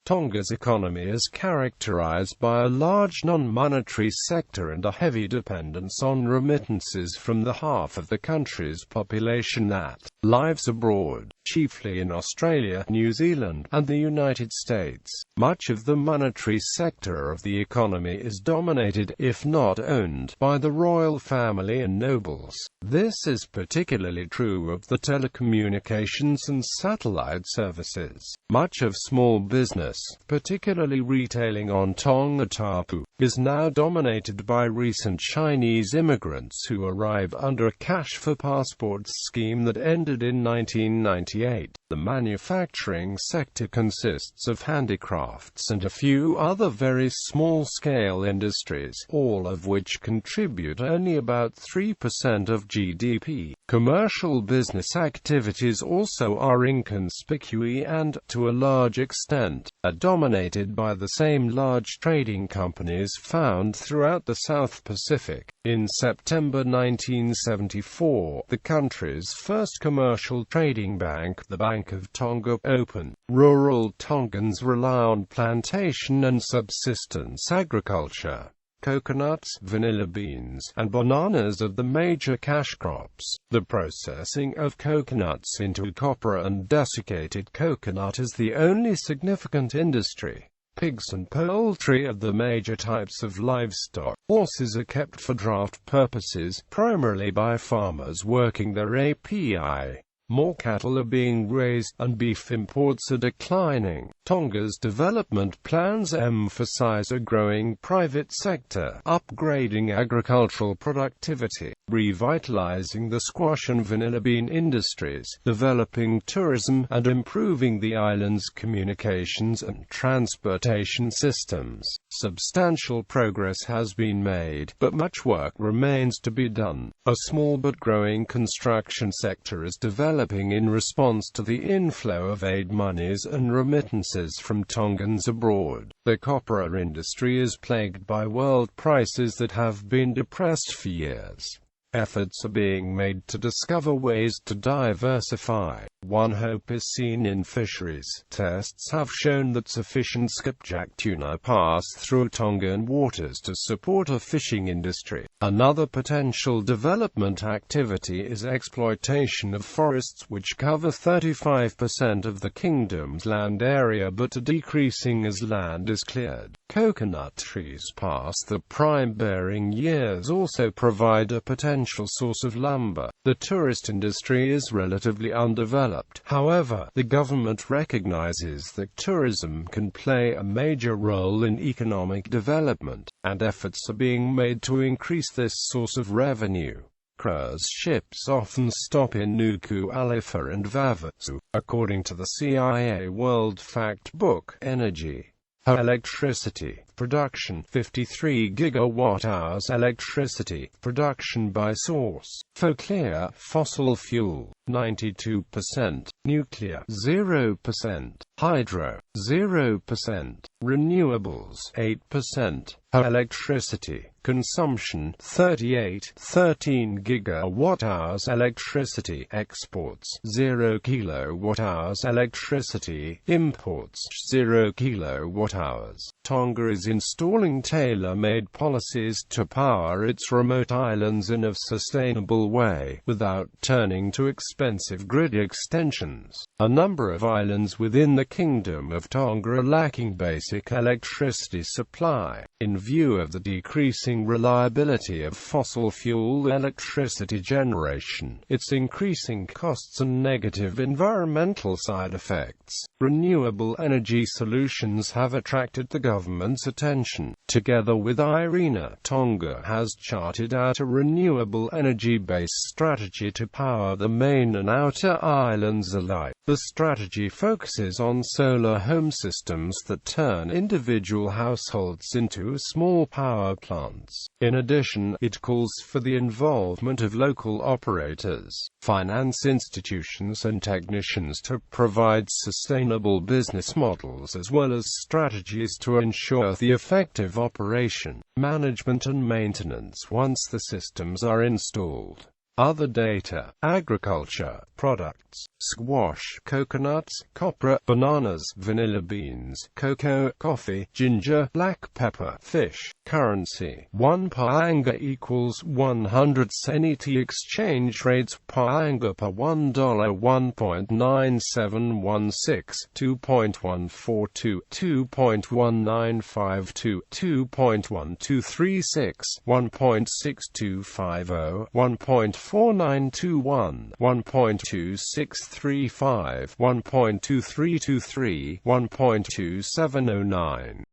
Tonga's economy is characterized by a large non-monetary sector and a heavy dependence on remittances from the half of the country's population that lives abroad, chiefly in Australia, New Zealand, and the United States. Much of the monetary sector of the economy is dominated, if not owned, by the royal family and nobles. This is particularly true of the telecommunications and satellite services. Much of small business, particularly retailing on Tongatapu, is now dominated by recent Chinese immigrants who arrive under a cash-for-passports scheme that ended in 1998. The manufacturing sector consists of handicrafts and a few other very small-scale industries, all of which contribute only about 3% of GDP. Commercial business activities also are inconspicuous and, to a large extent, are dominated by the same large trading companies found throughout the South Pacific. In September 1974, the country's first commercial trading bank, the Bank of Tonga, opened. Rural Tongans rely on plantation and subsistence agriculture. Coconuts, vanilla beans, and bananas are the major cash crops. The processing of coconuts into copra and desiccated coconut is the only significant industry. Pigs and poultry are the major types of livestock. Horses are kept for draft purposes, primarily by farmers working their API. More cattle are being raised, and beef imports are declining. Tonga's development plans emphasize a growing private sector, upgrading agricultural productivity, revitalizing the squash and vanilla bean industries, developing tourism, and improving the island's communications and transportation systems. Substantial progress has been made, but much work remains to be done. A small but growing construction sector is developing in response to the inflow of aid monies and remittances from Tongans abroad. The copra industry is plagued by world prices that have been depressed for years. Efforts are being made to discover ways to diversify. One hope is seen in fisheries. Tests have shown that sufficient skipjack tuna pass through Tongan waters to support a fishing industry. Another potential development activity is exploitation of forests, which cover 35% of the kingdom's land area but are decreasing as land is cleared. Coconut trees past the prime-bearing years also provide a potential source of lumber. The tourist industry is relatively undeveloped. However, the government recognizes that tourism can play a major role in economic development, and efforts are being made to increase this source of revenue. Cruise ships often stop in Nuku Alifa and Vavasu, according to the CIA World Fact Book. Energy. Electricity production 53 gigawatt-hours. Electricity production by source: nuclear, fossil fuel 92%, nuclear 0%, hydro 0%, renewables 8%. Electricity consumption 13 gigawatt-hours. Electricity exports 0 kilowatt-hours. Electricity imports 0 kilowatt-hours. Tonga is installing tailor-made policies to power its remote islands in a sustainable way, without turning to expensive grid extensions. A number of islands within the Kingdom of Tonga are lacking basic electricity supply. In view of the decreasing reliability of fossil fuel electricity generation, its increasing costs and negative environmental side effects, renewable energy solutions have attracted the government's attention. Together with IRENA, Tonga has charted out a renewable energy-based strategy to power the main and outer islands alike. The strategy focuses on solar home systems that turn individual households into small power plants. In addition, it calls for the involvement of local operators, finance institutions and technicians to provide sustainable business models as well as strategies to ensure the effective operation, management and maintenance once the systems are installed. Other data: agriculture, products, squash, coconuts, copra, bananas, vanilla beans, cocoa, coffee, ginger, black pepper, fish. Currency: 1 paanga equals 100 NET. Exchange rates: paanga per $1 1.9716, 2.142, 2.1952, 2.1236, 1.6250, 1.4921, 1.2635, 1.2323, 1.2709.